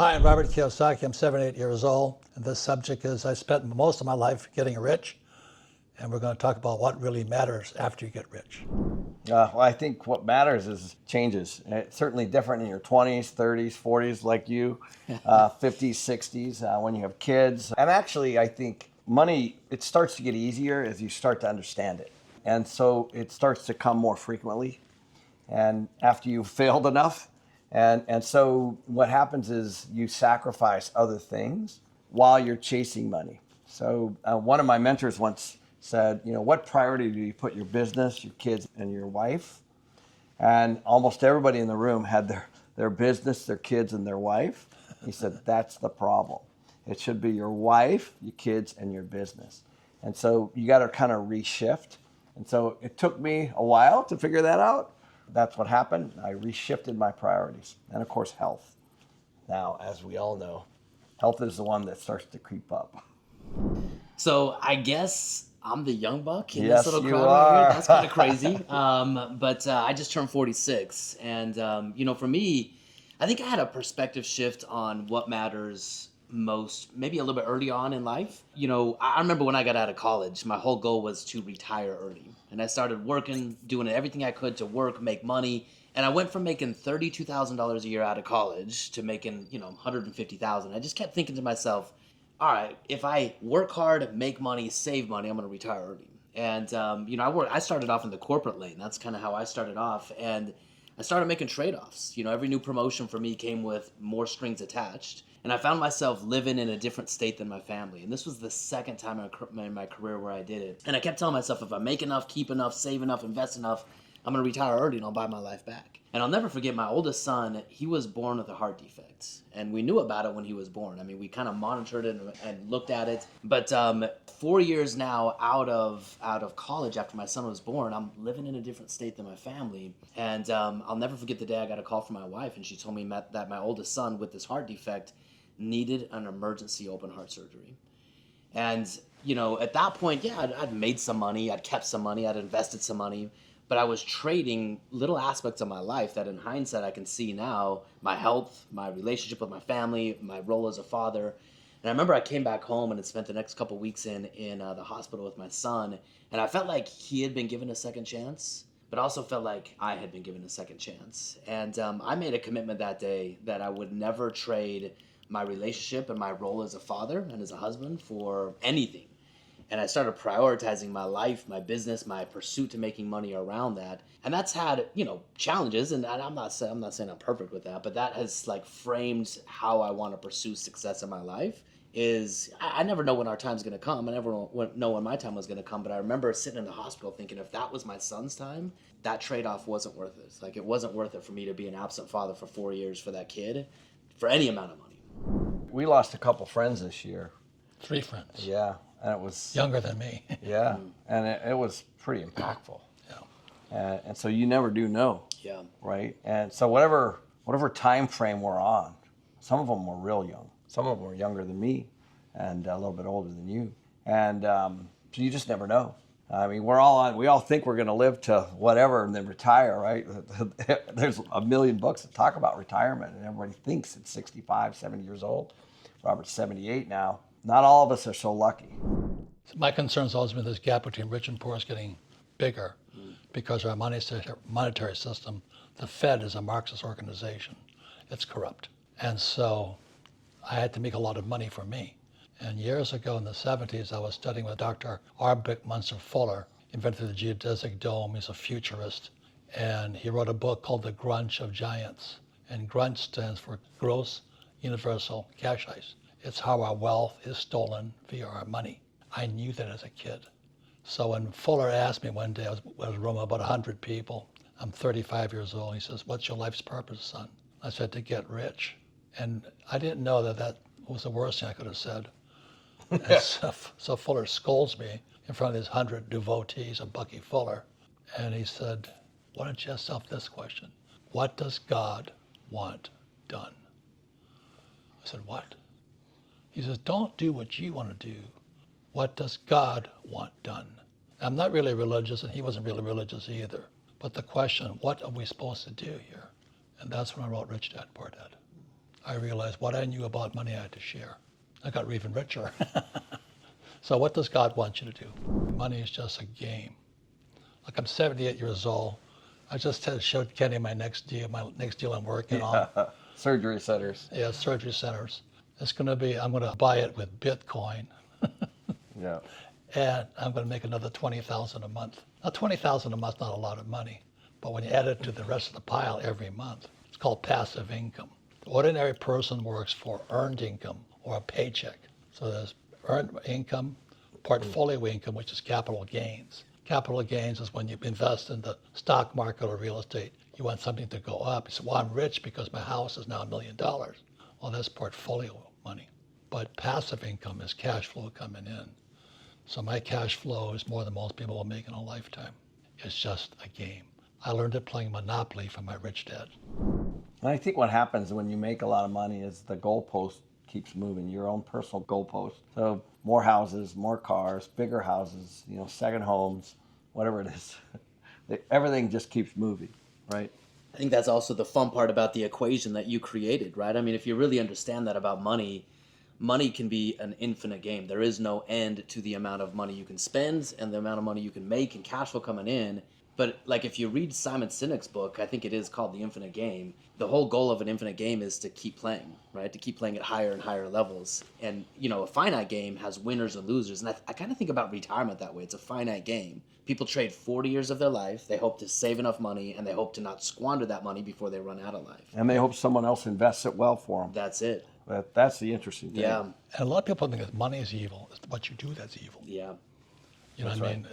Hi, I'm Robert Kiyosaki. I'm 78 years old, and this subject is I spent most of my life getting rich, and we're going to talk about what really matters after you get rich. Well, I think what matters is changes. It's certainly different in your 20s, 30s, 40s, like you, 50s, 60s, when you have kids. And actually, I think money, it starts to get easier as you start to understand it. And so it starts to come more frequently and after you've failed enough. And so what happens is you sacrifice other things while you're chasing money. So one of my mentors once said, what priority do you put your business, your kids, and your wife? And almost everybody in the room had their business, their kids, and their wife. He said, that's the problem. It should be your wife, your kids, and your business. And so you got to kind of reshift. And so it took me a while to figure that out. That's what happened. I reshifted my priorities. And of course, health. Now, as we all know, health is the one that starts to creep up. So I guess I'm the young buck in Yes, this little you crowd right are. here. That's kind of crazy. But I just turned 46. And, for me, I think I had a perspective shift on what matters most, maybe a little bit early on in life. I remember when I got out of college, my whole goal was to retire early. And I started working, doing everything I could to work, make money. And I went from making $32,000 a year out of college to making, $150,000. I just kept thinking to myself, all right, if I work hard, make money, save money, I'm going to retire early. And, I started off in the corporate lane. That's kind of how I started off. And I started making trade-offs. Every new promotion for me came with more strings attached. And I found myself living in a different state than my family. And this was the second time in my career where I did it. And I kept telling myself, if I make enough, keep enough, save enough, invest enough, I'm going to retire early and I'll buy my life back. And I'll never forget my oldest son, he was born with a heart defect. And we knew about it when he was born. I mean, we kind of monitored it and looked at it. But 4 years now out of college after my son was born, I'm living in a different state than my family. And I'll never forget the day I got a call from my wife and she told me that my oldest son with this heart defect needed an emergency open heart surgery. And, at that point, yeah, I'd made some money, I'd kept some money, I'd invested some money, but I was trading little aspects of my life that in hindsight I can see now, my health, my relationship with my family, my role as a father. And I remember I came back home and had spent the next couple weeks in the hospital with my son, and I felt like he had been given a second chance, but also felt like I had been given a second chance. And I made a commitment that day that I would never trade my relationship and my role as a father and as a husband for anything. And I started prioritizing my life, my business, my pursuit to making money around that. And that's had, challenges. And I'm not saying I'm perfect with that, but that has framed how I want to pursue success in my life. I never know when our time's going to come. I never know when my time was going to come. But I remember sitting in the hospital thinking, if that was my son's time, that trade-off wasn't worth it. It wasn't worth it for me to be an absent father for 4 years for that kid for any amount of money. We lost a couple friends this year. 3 friends. Yeah, and it was Younger than me. yeah, and it was pretty impactful. Yeah. And so you never do know. Yeah. Right. And so whatever time frame we're on, some of them were real young. Some of them were younger than me, and a little bit older than you. And so you just never know. I mean, we all think we're going to live to whatever and then retire, right? There's a million books that talk about retirement, and everybody thinks it's 65, 70 years old. Robert's 78 now. Not all of us are so lucky. My concern has always been this gap between rich and poor is getting bigger because our monetary system, the Fed is a Marxist organization. It's corrupt. And so I had to make a lot of money for me. And years ago in the 70s, I was studying with Dr. Arbic Munster Fuller, invented the geodesic dome. He's a futurist. And he wrote a book called The Grunch of Giants. And grunch stands for gross universal cash ice. It's how our wealth is stolen via our money. I knew that as a kid. So when Fuller asked me one day, I was in a room of about 100 people. I'm 35 years old. He says, "What's your life's purpose, son?" I said, "To get rich." And I didn't know that was the worst thing I could have said. So Fuller scolds me in front of these 100 devotees of Bucky Fuller. And he said, "Why don't you ask yourself this question? What does God want done?" I said, "What?" He says, "Don't do what you want to do. What does God want done?" I'm not really religious, and he wasn't really religious either. But the question, what are we supposed to do here? And that's when I wrote Rich Dad, Poor Dad. I realized what I knew about money I had to share. I got even richer. So what does God want you to do? Money is just a game. Like I'm 78 years old. I just showed Kenny my next deal I'm working on. Surgery centers. Yeah, surgery centers. I'm going to buy it with Bitcoin, Yeah. and I'm going to make another 20,000 a month. Now 20,000 a month is not a lot of money, but when you add it to the rest of the pile every month, it's called passive income. The ordinary person works for earned income or a paycheck. So there's earned income, portfolio income, which is capital gains. Capital gains is when you invest in the stock market or real estate. You want something to go up. You say, well, I'm rich because my house is now $1 million. Well, that's portfolio money. But passive income is cash flow coming in. So my cash flow is more than most people will make in a lifetime. It's just a game. I learned it playing Monopoly from my rich dad. And I think what happens when you make a lot of money is the goalpost keeps moving, your own personal goalpost. So more houses, more cars, bigger houses, second homes, whatever it is. Everything just keeps moving, right? I think that's also the fun part about the equation that you created, right? I mean, if you really understand that about money, money can be an infinite game. There is no end to the amount of money you can spend and the amount of money you can make and cash flow coming in. But like if you read Simon Sinek's book, I think it is called The Infinite Game. The whole goal of an infinite game is to keep playing, right? To keep playing at higher and higher levels. And, a finite game has winners and losers. And I kind of think about retirement that way. It's a finite game. People trade 40 years of their life. They hope to save enough money and they hope to not squander that money before they run out of life. And they hope someone else invests it well for them. That's it. That's the interesting thing. Yeah. And a lot of people think that money is evil. It's what you do that's evil. Yeah. You know what I mean?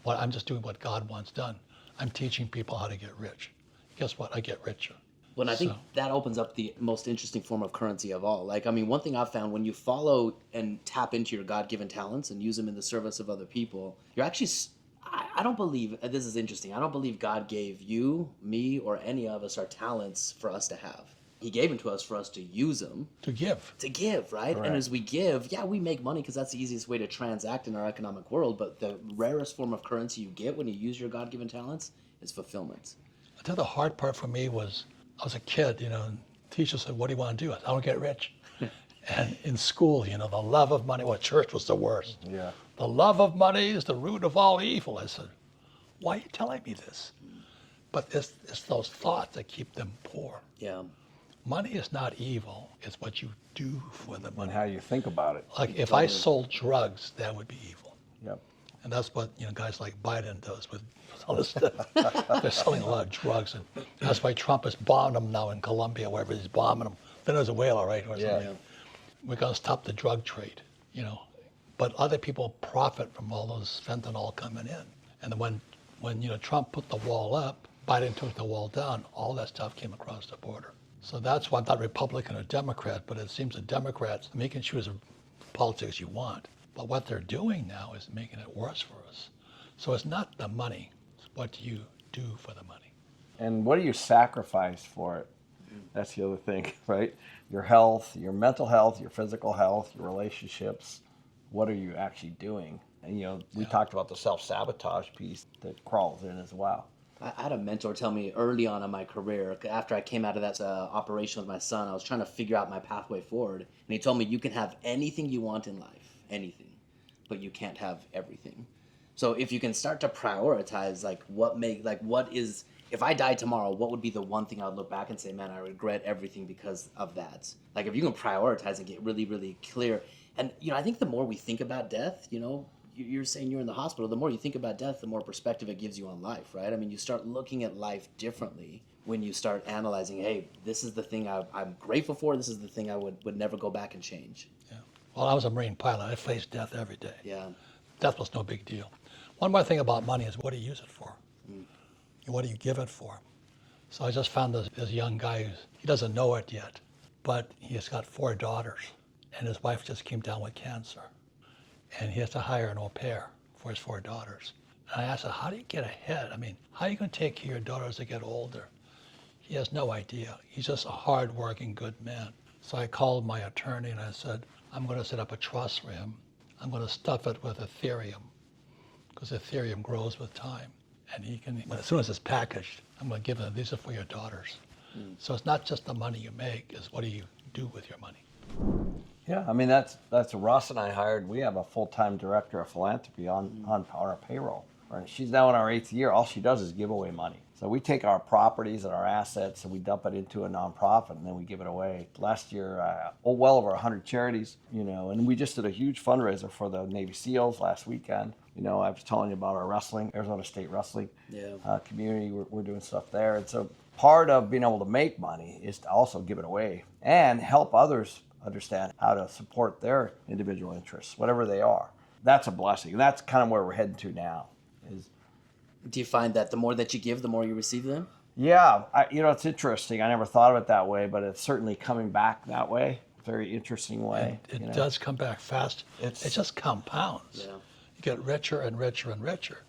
I'm just doing what God wants done. I'm teaching people how to get rich. Guess what? I get richer. Well, I think that opens up the most interesting form of currency of all. One thing I've found when you follow and tap into your God-given talents and use them in the service of other people, you're actually, I don't believe, this is interesting, I don't believe God gave you, me, or any of us our talents for us to have. He gave them to us for us to use them. To give. To give, right? Correct. And as we give, we make money because that's the easiest way to transact in our economic world. But the rarest form of currency you get when you use your God-given talents is fulfillment. I tell you, the hard part for me was, I was a kid, and teacher said, what do you want to do? I said, I want to get rich. And in school, the love of money, church was the worst. Yeah. The love of money is the root of all evil. I said, why are you telling me this? But it's those thoughts that keep them poor. Yeah. Money is not evil. It's what you do for the And money. how you think about it. Like if I sold drugs, that would be evil. Yep. And that's what guys like Biden does with all this stuff. They're selling a lot of drugs, and that's why Trump has bombed them now in Colombia, wherever he's bombing them. Venezuela, right? Or Yeah. something. We're going to stop the drug trade, But other people profit from all those fentanyl coming in. And then when Trump put the wall up, Biden took the wall down, all that stuff came across the border. So that's why I'm not Republican or Democrat, but it seems the Democrats, you can choose the politics you want. But what they're doing now is making it worse for us. So it's not the money, it's what you do for the money. And what do you sacrifice for it? That's the other thing, right? Your health, your mental health, your physical health, your relationships. What are you actually doing? And, we talked about the self-sabotage piece that crawls in as well. I had a mentor tell me early on in my career, after I came out of that operation with my son, I was trying to figure out my pathway forward. And he told me, you can have anything you want in life, anything, but you can't have everything. So if you can start to prioritize, if I died tomorrow, what would be the one thing I would look back and say, man, I regret everything because of that? Like if you can prioritize and get really, really clear. And, I think the more we think about death, you're saying you're in the hospital, the more you think about death, the more perspective it gives you on life, right? I mean, you start looking at life differently when you start analyzing, hey, this is the thing I'm grateful for, this is the thing I would never go back and change. Yeah. Well, I was a Marine pilot. I faced death every day. Yeah. Death was no big deal. One more thing about money is what do you use it for? And what do you give it for? So I just found this young guy, he doesn't know it yet, but he's got 4 daughters, and his wife just came down with cancer. And he has to hire an au pair for his 4 daughters. And I asked him, how do you get ahead? I mean, how are you going to take care of your daughters as they get older? He has no idea. He's just a hard-working, good man. So I called my attorney and I said, I'm going to set up a trust for him. I'm going to stuff it with Ethereum, because Ethereum grows with time. And he can, as soon as it's packaged, I'm going to give him, these are for your daughters. So it's not just the money you make, it's what do you do with your money. Yeah, I mean that's Ross and I hired. We have a full-time director of philanthropy on our payroll. Right? She's now in our 8th year. All she does is give away money. So we take our properties and our assets and we dump it into a nonprofit and then we give it away. Last year, well over 100 charities, and we just did a huge fundraiser for the Navy SEALs last weekend. I was telling you about our wrestling, Arizona State wrestling community. We're doing stuff there. And so part of being able to make money is to also give it away and help others understand how to support their individual interests, whatever they are. That's a blessing. That's kind of where we're heading to now. Do you find that the more that you give, the more you receive them? Yeah, it's interesting. I never thought of it that way, but it's certainly coming back that way. Very interesting way. It does come back fast. It just compounds. Yeah. You get richer and richer and richer.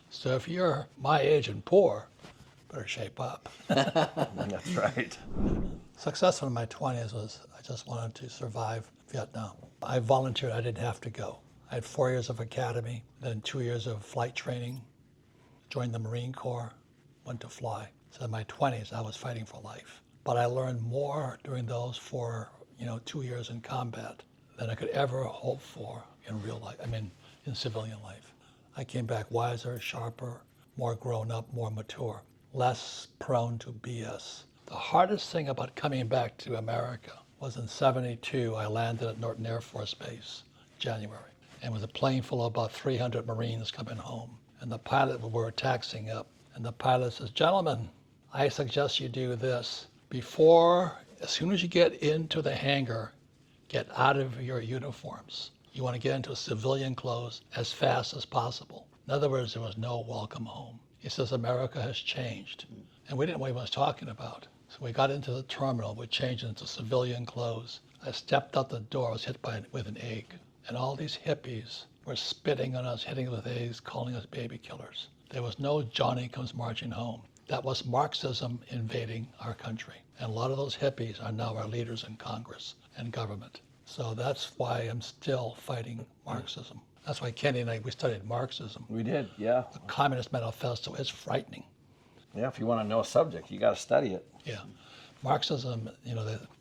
So if you're my age and poor, better shape up. That's right. Success in my 20s was I just wanted to survive Vietnam. I volunteered. I didn't have to go. I had 4 years of academy, then 2 years of flight training, joined the Marine Corps, went to fly. So in my 20s, I was fighting for life. But I learned more during those 2 years in combat than I could ever hope for in real life, in civilian life. I came back wiser, sharper, more grown up, more mature, less prone to BS. The hardest thing about coming back to America was in '72, I landed at Norton Air Force Base, January, and it was a plane full of about 300 Marines coming home. And the pilot, we were taxiing up, and the pilot says, "Gentlemen, I suggest you do this. As soon as you get into the hangar, get out of your uniforms. You want to get into civilian clothes as fast as possible." In other words, there was no welcome home. He says, America has changed. And we didn't know what he was talking about. So we got into the terminal, we changed into civilian clothes. I stepped out the door, I was hit with an egg. And all these hippies were spitting on us, hitting us with eggs, calling us baby killers. There was no Johnny comes marching home. That was Marxism invading our country. And a lot of those hippies are now our leaders in Congress and government. So that's why I'm still fighting Marxism. That's why Kenny and we studied Marxism. We did, yeah. The Communist Manifesto is frightening. Yeah, if you want to know a subject, you got to study it. Yeah. Marxism,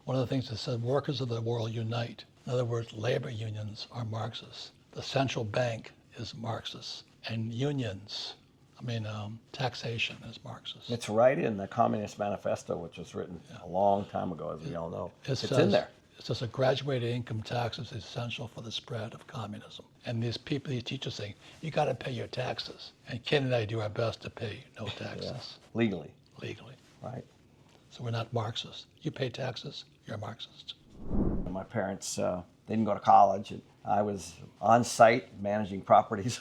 one of the things that said workers of the world unite. In other words, labor unions are Marxists. The central bank is Marxist. And unions, taxation is Marxist. It's right in the Communist Manifesto, which was written a long time ago, as we all know. It's in there. It says a graduated income tax is essential for the spread of communism. And these teachers saying, you got to pay your taxes. And Ken and I do our best to pay no taxes. Yeah. Legally. Right. So we're not Marxists. You pay taxes, you're a Marxist. My parents, they didn't go to college. And I was on site managing properties.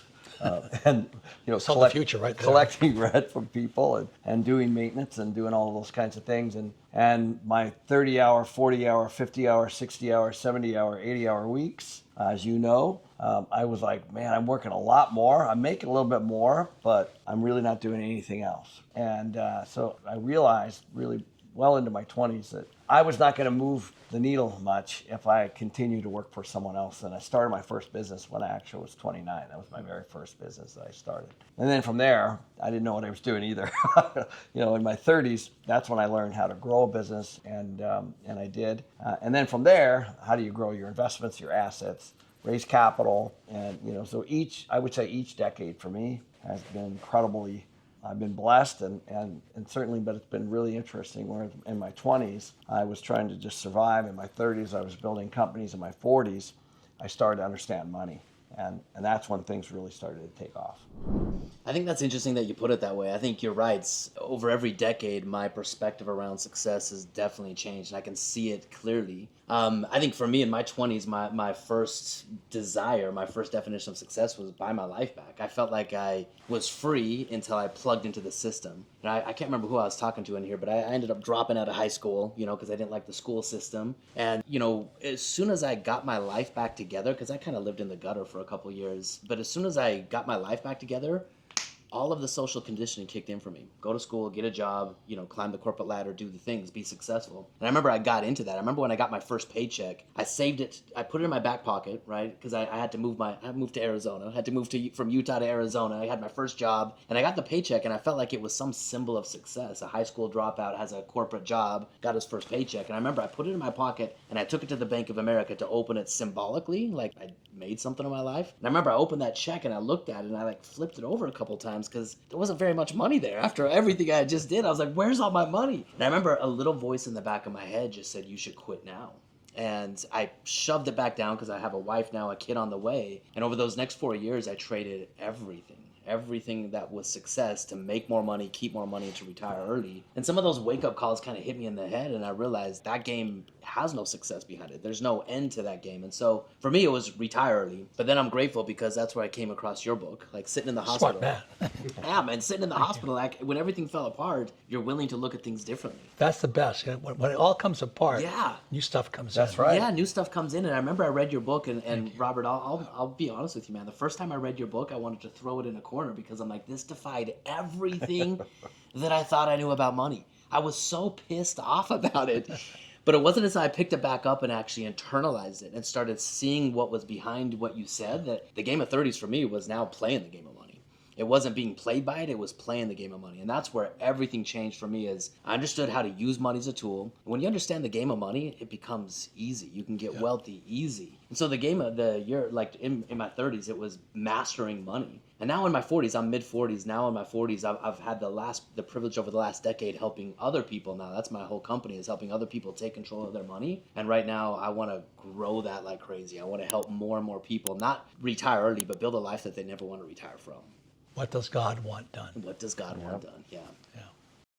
And the future right there. Collecting rent from people and doing maintenance and doing all those kinds of things. And my 30-hour, 40-hour, 50-hour, 60-hour, 70-hour, 80-hour weeks, as you know, I was like, man, I'm working a lot more. I'm making a little bit more, but I'm really not doing anything else. And so I realized really well into my 20s that I was not going to move the needle much if I continued to work for someone else. And I started my first business when I actually was 29. That was my very first business that I started. And then from there, I didn't know what I was doing either. In my 30s, that's when I learned how to grow a business, and I did. And then from there, how do you grow your investments, your assets, raise capital? And so I would say each decade for me has been incredibly. I've been blessed and certainly, but it's been really interesting. Where in my 20s, I was trying to just survive. In my 30s, I was building companies. In my 40s, I started to understand money. And that's when things really started to take off. I think that's interesting that you put it that way. I think you're right. Over every decade, my perspective around success has definitely changed, and I can see it clearly. I think for me in my 20s, my first desire, my first definition of success was buy my life back. I felt like I was free until I plugged into the system. And I can't remember who I was talking to in here, but I ended up dropping out of high school, because I didn't like the school system. And, as soon as I got my life back together, because I kind of lived in the gutter for a couple years, but as soon as I got my life back together, all of the social conditioning kicked in for me. Go to school, get a job, climb the corporate ladder, do the things, be successful. And I remember I got into that. I remember when I got my first paycheck, I saved it. I put it in my back pocket, right? Because I had to moved to Arizona. I had to move from Utah to Arizona. I had my first job, and I got the paycheck, and I felt like it was some symbol of success. A high school dropout has a corporate job, got his first paycheck. And I remember I put it in my pocket, and I took it to the Bank of America to open it symbolically, like I made something of my life. And I remember I opened that check, and I looked at it, and I like flipped it over a couple times because there wasn't very much money there. After everything I just did, I was like, where's all my money? And I remember a little voice in the back of my head just said, you should quit now. And I shoved it back down because I have a wife now, a kid on the way. And over those next 4 years, I traded everything that was success to make more money, keep more money, to retire early. And some of those wake-up calls kind of hit me in the head, and I realized that game has no success behind it. There's no end to that game. And so for me, it was retire early. But then I'm grateful because that's where I came across your book, like sitting in the hospital. Smart man. Yeah, man, sitting in the hospital, like when everything fell apart, you're willing to look at things differently. That's the best. When it all comes apart, Yeah. new stuff comes That's in. right. Yeah, new stuff comes in, and I remember I read your book, and Robert, I'll be honest with you, man. The first time I read your book, I wanted to throw it in a corner because I'm like, this defied everything that I thought I knew about money. I was so pissed off about it. But it wasn't until I picked it back up and actually internalized it and started seeing what was behind what you said that the game of 30s for me was now playing the game of money. It wasn't being played by it, it was playing the game of money. And that's where everything changed for me is I understood how to use money as a tool. When you understand the game of money, it becomes easy. You can get wealthy easy. And so the game of the year, like in my 30s, it was mastering money. And now in my 40s, I'm mid 40s. Now in my 40s, I've had the privilege over the last decade helping other people. Now that's my whole company, is helping other people take control of their money. And right now I want to grow that like crazy. I want to help more and more people, not retire early, but build a life that they never want to retire from. What does God want done? What does God want done? Yeah. Yeah.